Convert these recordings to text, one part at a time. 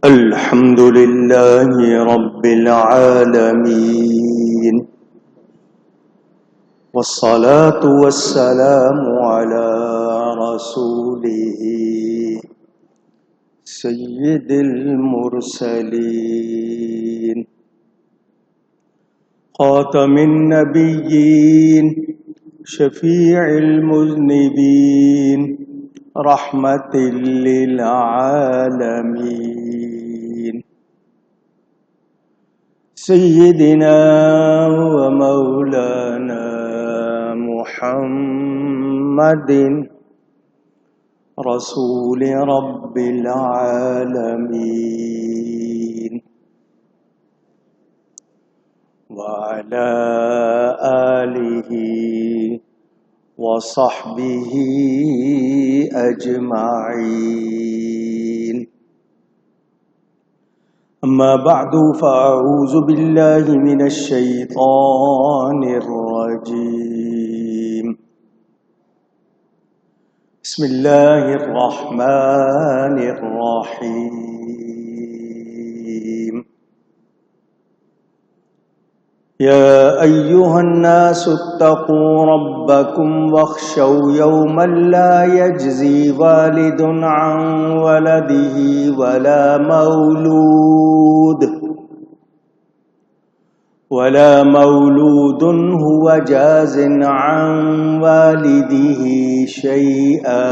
الحمد لله رب العالمين، والصلاة والسلام على رسوله سيد المرسلين خاتم النبيين شفيع المذنبين رحمة للعالمين سيدنا ومولانا محمد رسول رب العالمين وعلى آله وصحبه أجمعين. أما بعد فأعوذ بالله من الشيطان الرجيم. بسم الله الرحمن الرحيم. يا أيها الناس اتقوا ربكم واخشوا يوما لا يجزي والد عن ولده ولا مولود هو جاز عن والده شيئا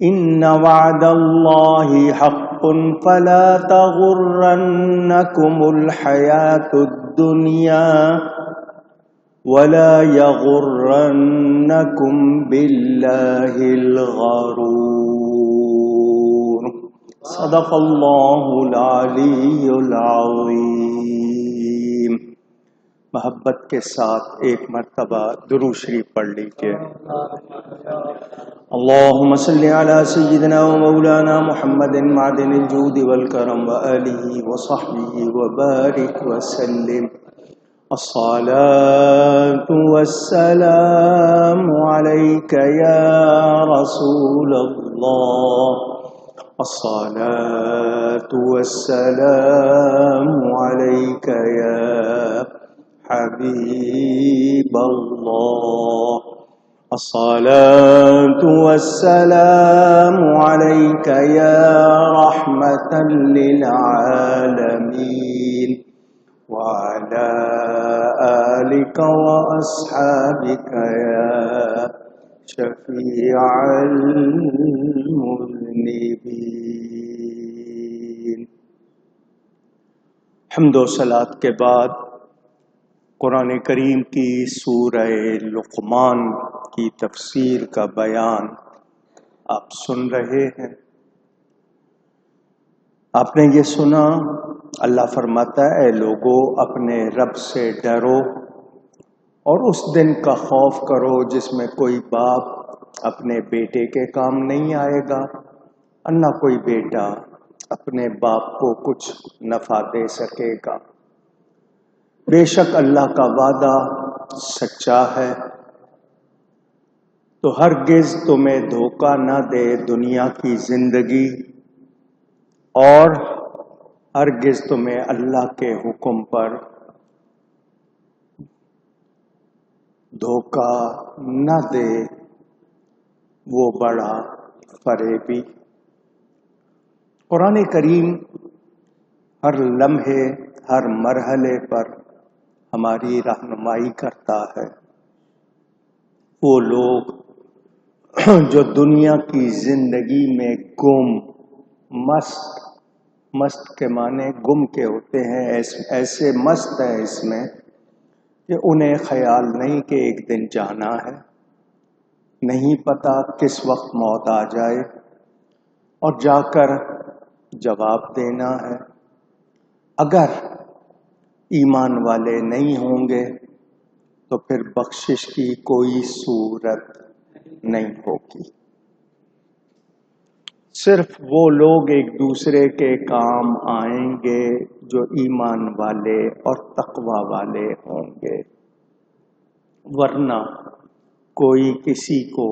إن وعد الله حق فلا تغرنكم الحياة الدنيا ولا يغرنكم بالله الغرور. صدق الله العلی العظیم. محبت کے ساتھ ایک مرتبہ درود شریف پڑھ لیجیے. اللهم صل على سيدنا ومولانا محمد معدن الجود والكرم وآله وصحبه وبارك وسلم. الصلاة والسلام عليك يا رسول الله. الصلاة والسلام عليك يا حبيب الله. الصلاة والسلام عليك يا رحمة للعالمين وعلى آلك وأصحابك يا شفيع المذنبين. حمد و صلاۃ کے بعد قرآن کریم کی سورہ لقمان کی تفسیر کا بیان آپ سن رہے ہیں. آپ نے یہ سنا، اللہ فرماتا ہے اے لوگو اپنے رب سے ڈرو اور اس دن کا خوف کرو جس میں کوئی باپ اپنے بیٹے کے کام نہیں آئے گا اور نہ کوئی بیٹا اپنے باپ کو کچھ نفع دے سکے گا. بے شک اللہ کا وعدہ سچا ہے، تو ہرگز تمہیں دھوکہ نہ دے دنیا کی زندگی، اور ہرگز تمہیں اللہ کے حکم پر دھوکہ نہ دے وہ بڑا فریبی. قرآن کریم ہر لمحے ہر مرحلے پر ہماری رہنمائی کرتا ہے. وہ لوگ جو دنیا کی زندگی میں گم، مست کے معنی گم کے ہوتے ہیں، ایسے مست ہیں اس میں کہ انہیں خیال نہیں کہ ایک دن جانا ہے، نہیں پتا کس وقت موت آ جائے اور جا کر جواب دینا ہے. اگر ایمان والے نہیں ہوں گے تو پھر بخشش کی کوئی صورت نہیں ہوگی. صرف وہ لوگ ایک دوسرے کے کام آئیں گے جو ایمان والے اور تقوی والے ہوں گے، ورنہ کوئی کسی کو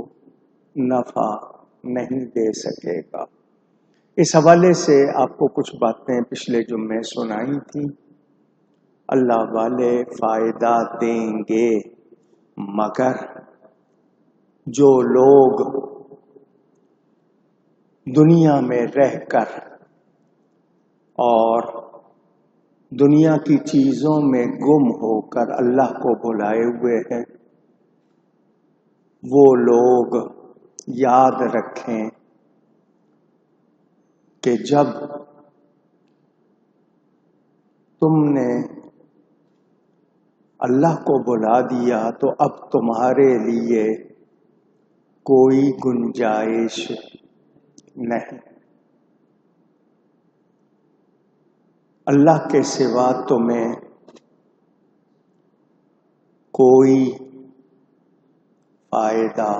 نفع نہیں دے سکے گا. اس حوالے سے آپ کو کچھ باتیں پچھلے جمعے سنائی تھیں. اللہ والے فائدہ دیں گے مگر جو لوگ دنیا میں رہ کر اور دنیا کی چیزوں میں گم ہو کر اللہ کو بھلائے ہوئے ہیں، وہ لوگ یاد رکھیں کہ جب تم نے اللہ کو بلا دیا تو اب تمہارے لیے کوئی گنجائش نہیں. اللہ کے سوا تمہیں کوئی فائدہ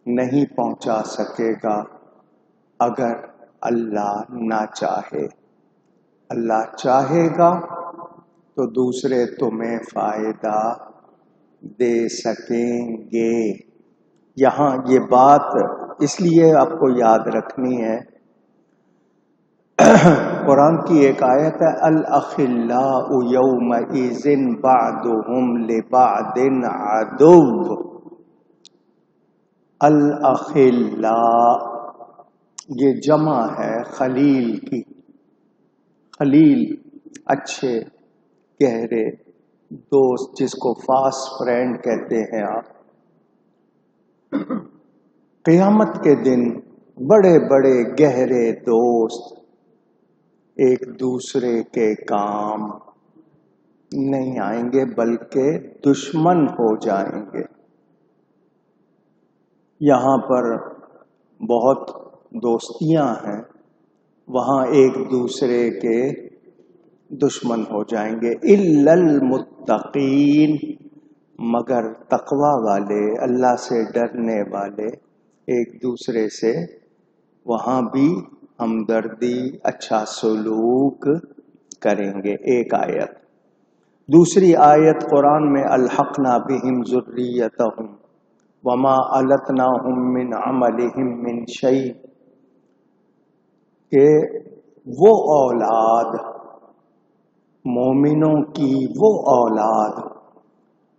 نہیں پہنچا سکے گا اگر اللہ نہ چاہے. اللہ چاہے گا تو دوسرے تمہیں فائدہ دے سکیں گے. یہاں یہ بات اس لیے آپ کو یاد رکھنی ہے، قرآن کی ایک آیت ہے الاخلاء یومئذ بعضهم لبعض عدو. الاخلاء یہ جمع ہے خلیل کی. خلیل اچھے گہرے دوست، جس کو فاسٹ فرینڈ کہتے ہیں آپ. قیامت کے دن بڑے بڑے گہرے دوست ایک دوسرے کے کام نہیں آئیں گے بلکہ دشمن ہو جائیں گے. یہاں پر بہت دوستیاں ہیں، وہاں ایک دوسرے کے دشمن ہو جائیں گے. الا المتقین، مگر تقوی والے، اللہ سے ڈرنے والے ایک دوسرے سے وہاں بھی ہمدردی اچھا سلوک کریں گے. ایک آیت. دوسری آیت قرآن میں الحقنا بہم ذریتہم وما التناہم من عملہم من شیء، کہ وہ اولاد، مومنوں کی وہ اولاد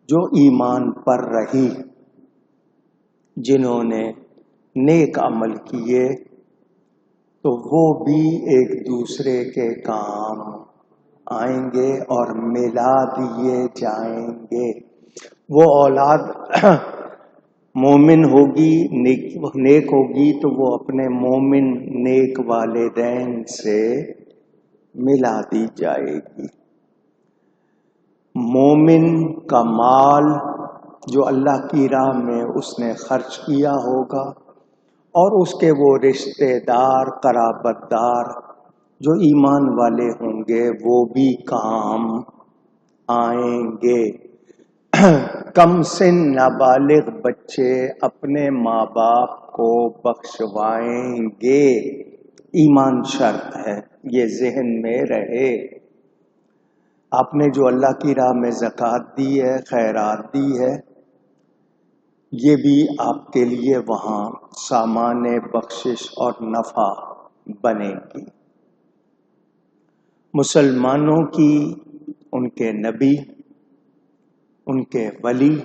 جو ایمان پر رہی، جنہوں نے نیک عمل کیے، تو وہ بھی ایک دوسرے کے کام آئیں گے اور ملا دیے جائیں گے. وہ اولاد مومن ہوگی، نیک ہوگی، تو وہ اپنے مومن نیک والدین سے ملا دی جائے گی. مومن کا مال جو اللہ کی راہ میں اس نے خرچ کیا ہوگا، اور اس کے وہ رشتہ دار قرابت دار جو ایمان والے ہوں گے، وہ بھی کام آئیں گے. کم سن نابالغ بچے اپنے ماں باپ کو بخشوائیں گے. ایمان شرط ہے، یہ ذہن میں رہے. آپ نے جو اللہ کی راہ میں زکوٰۃ دی ہے، خیرات دی ہے، یہ بھی آپ کے لیے وہاں سامان بخشش اور نفع بنے گی. مسلمانوں کی ان کے نبی، ان کے ولی،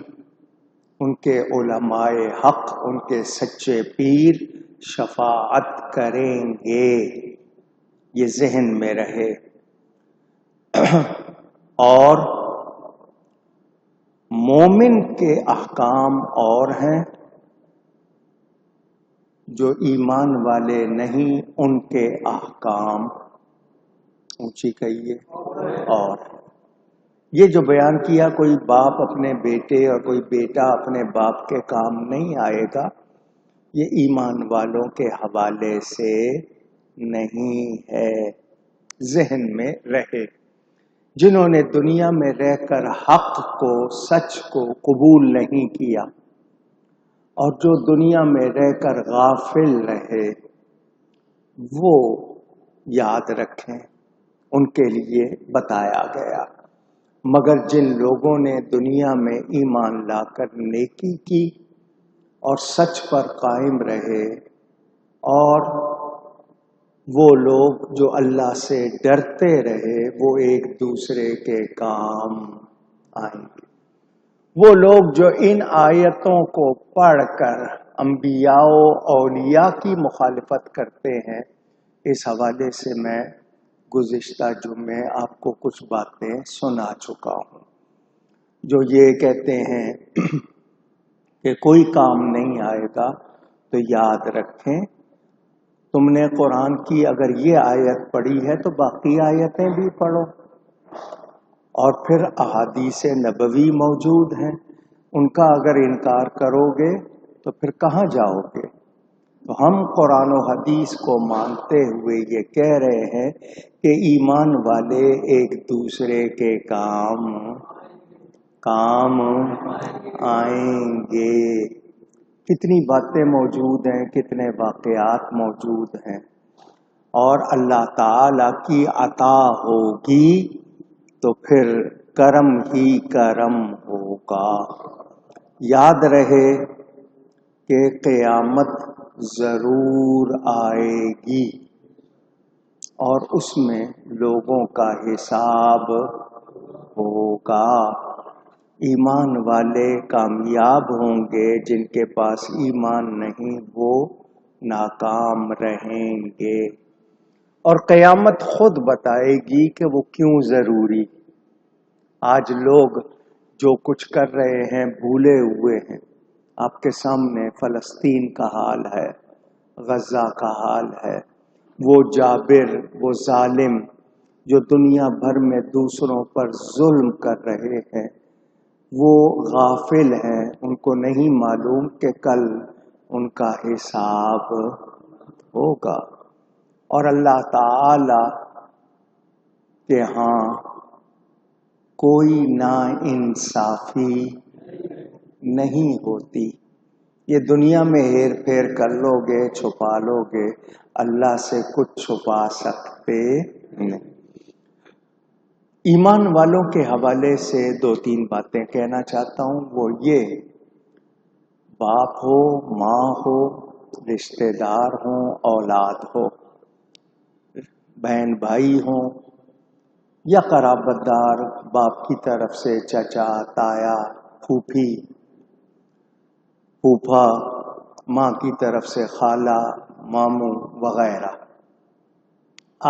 ان کے علماء حق، ان کے سچے پیر شفاعت کریں گے. یہ ذہن میں رہے. اور مومن کے احکام اور ہیں، جو ایمان والے نہیں ان کے احکام اونچی کہیے اور یہ جو بیان کیا، کوئی باپ اپنے بیٹے اور کوئی بیٹا اپنے باپ کے کام نہیں آئے گا، یہ ایمان والوں کے حوالے سے نہیں ہے. ذہن میں رہے. جنہوں نے دنیا میں رہ کر حق کو، سچ کو قبول نہیں کیا، اور جو دنیا میں رہ کر غافل رہے، وہ یاد رکھیں، ان کے لیے بتایا گیا. مگر جن لوگوں نے دنیا میں ایمان لا کر نیکی کی اور سچ پر قائم رہے اور وہ لوگ جو اللہ سے ڈرتے رہے وہ ایک دوسرے کے کام آئیں گے۔ وہ لوگ جو ان آیتوں کو پڑھ کر انبیاء و اولیاء کی مخالفت کرتے ہیں، اس حوالے سے میں گزشتہ جمعے آپ کو کچھ باتیں سنا چکا ہوں، جو یہ کہتے ہیں کہ کوئی کام نہیں آئے گا، تو یاد رکھیں تم نے قرآن کی اگر یہ آیت پڑھی ہے تو باقی آیتیں بھی پڑھو، اور پھر احادیث نبوی موجود ہیں، ان کا اگر انکار کرو گے تو پھر کہاں جاؤ گے؟ تو ہم قرآن و حدیث کو مانتے ہوئے یہ کہہ رہے ہیں کہ ایمان والے ایک دوسرے کے کام آئیں گے۔ کتنی باتیں موجود ہیں، کتنے واقعات موجود ہیں، اور اللہ تعالی کی عطا ہوگی تو پھر کرم ہی کرم ہوگا۔ یاد رہے کہ قیامت ضرور آئے گی اور اس میں لوگوں کا حساب ہوگا۔ ایمان والے کامیاب ہوں گے، جن کے پاس ایمان نہیں وہ ناکام رہیں گے، اور قیامت خود بتائے گی کہ وہ کیوں ضروری۔ آج لوگ جو کچھ کر رہے ہیں بھولے ہوئے ہیں۔ آپ کے سامنے فلسطین کا حال ہے، غزہ کا حال ہے، وہ جابر، وہ ظالم جو دنیا بھر میں دوسروں پر ظلم کر رہے ہیں، وہ غافل ہیں، ان کو نہیں معلوم کہ کل ان کا حساب ہوگا، اور اللہ تعالی کے ہاں کوئی ناانصافی نہیں ہوتی۔ یہ دنیا میں ہیر پھیر کر لو گے، چھپا لو گے، اللہ سے کچھ چھپا سکتے نہیں۔ ایمان والوں کے حوالے سے دو تین باتیں کہنا چاہتا ہوں، وہ یہ: باپ ہو، ماں ہو، رشتہ دار ہوں، اولاد ہو، بہن بھائی ہوں یا قرابت دار، باپ کی طرف سے چچا، تایا، پھوپھی، پھوپھا، ماں کی طرف سے خالہ، ماموں وغیرہ،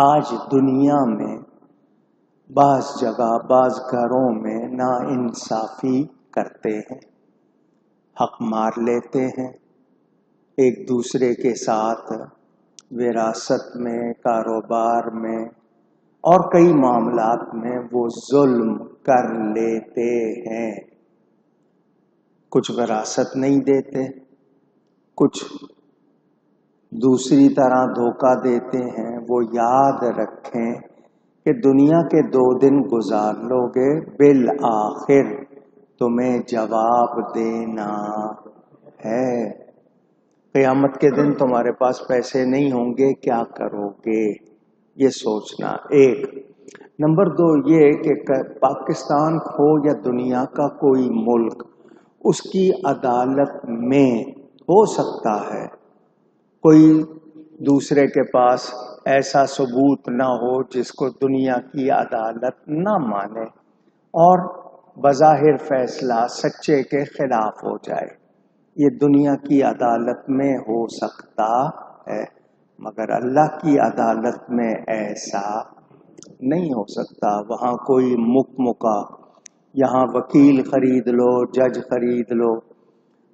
آج دنیا میں بعض جگہ بعض گھروں میں ناانصافی کرتے ہیں، حق مار لیتے ہیں ایک دوسرے کے ساتھ، وراثت میں، کاروبار میں اور کئی معاملات میں وہ ظلم کر لیتے ہیں۔ کچھ وراثت نہیں دیتے، کچھ دوسری طرح دھوکہ دیتے ہیں۔ وہ یاد رکھیں کہ دنیا کے 2 دن گزار لو گے، بالآخر تمہیں جواب دینا ہے۔ قیامت کے دن تمہارے پاس پیسے نہیں ہوں گے، کیا کرو گے؟ یہ سوچنا۔ ایک نمبر 2 یہ کہ پاکستان ہو یا دنیا کا کوئی ملک، اس کی عدالت میں ہو سکتا ہے کوئی دوسرے کے پاس ایسا ثبوت نہ ہو جس کو دنیا کی عدالت نہ مانے، اور بظاہر فیصلہ سچے کے خلاف ہو جائے۔ یہ دنیا کی عدالت میں ہو سکتا ہے، مگر اللہ کی عدالت میں ایسا نہیں ہو سکتا۔ وہاں کوئی مکمکا، یہاں وکیل خرید لو، جج خرید لو،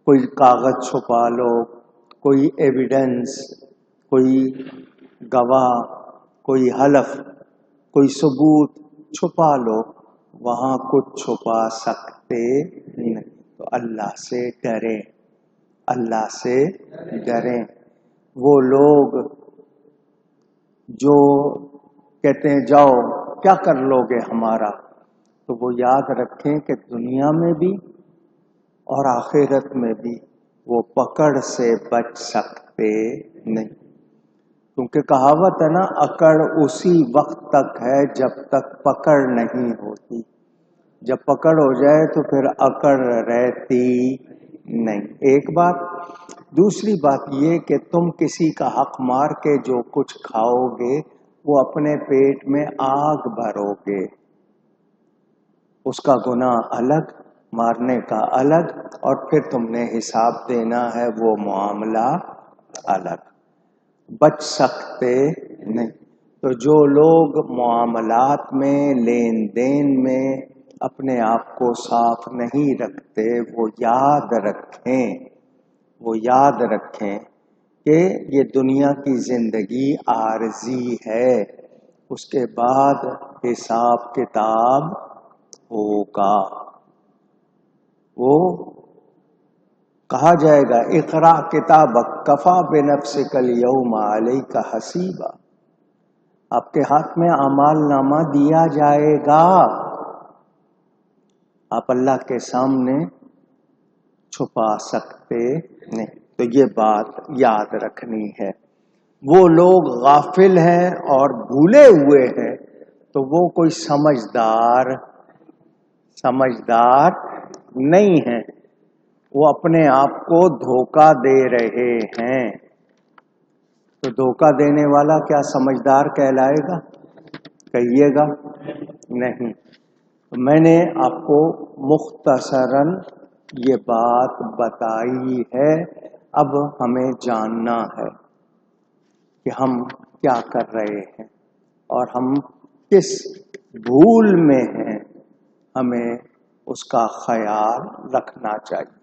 کوئی کاغذ چھپا لو، کوئی ایویڈنس، کوئی گواہ، کوئی حلف، کوئی ثبوت چھپا لو، وہاں کچھ چھپا سکتے نہیں۔ تو اللہ سے ڈریں، اللہ سے ڈریں۔ وہ لوگ جو کہتے ہیں جاؤ کیا کر لو گے ہمارا، تو وہ یاد رکھیں کہ دنیا میں بھی اور آخرت میں بھی وہ پکڑ سے بچ سکتے نہیں، کیونکہ کہاوت ہے نا، اکڑ اسی وقت تک ہے جب تک پکڑ نہیں ہوتی، جب پکڑ ہو جائے تو پھر اکڑ رہتی نہیں. ایک بات. دوسری بات یہ کہ تم کسی کا حق مار کے جو کچھ کھاؤ گے وہ اپنے پیٹ میں آگ بھرو گے. اس کا گناہ الگ، مارنے کا الگ، اور پھر تم نے حساب دینا ہے، وہ معاملہ الگ. بچ سکتے نہیں. تو جو لوگ معاملات میں، لین دین میں اپنے آپ کو صاف نہیں رکھتے، وہ یاد رکھیں کہ یہ دنیا کی زندگی عارضی ہے، اس کے بعد حساب کتاب ہوگا. وہ کہا جائے گا اقرا کتابک کفا بنفسک الیوم علیک حسیبا. آپ کے ہاتھ میں اعمال نامہ دیا جائے گا، آپ اللہ کے سامنے چھپا سکتے نہیں. تو یہ بات یاد رکھنی ہے. وہ لوگ غافل ہیں اور بھولے ہوئے ہیں تو وہ کوئی سمجھدار نہیں ہیں، وہ اپنے آپ کو دھوکہ دے رہے ہیں. تو دھوکہ دینے والا کیا سمجھدار کہلائے گا؟ کہیے گا نہیں. میں نے آپ کو مختصراً یہ بات بتائی ہے. اب ہمیں جاننا ہے کہ ہم کیا کر رہے ہیں اور ہم کس بھول میں ہیں. ہمیں اس کا خیال رکھنا چاہیے.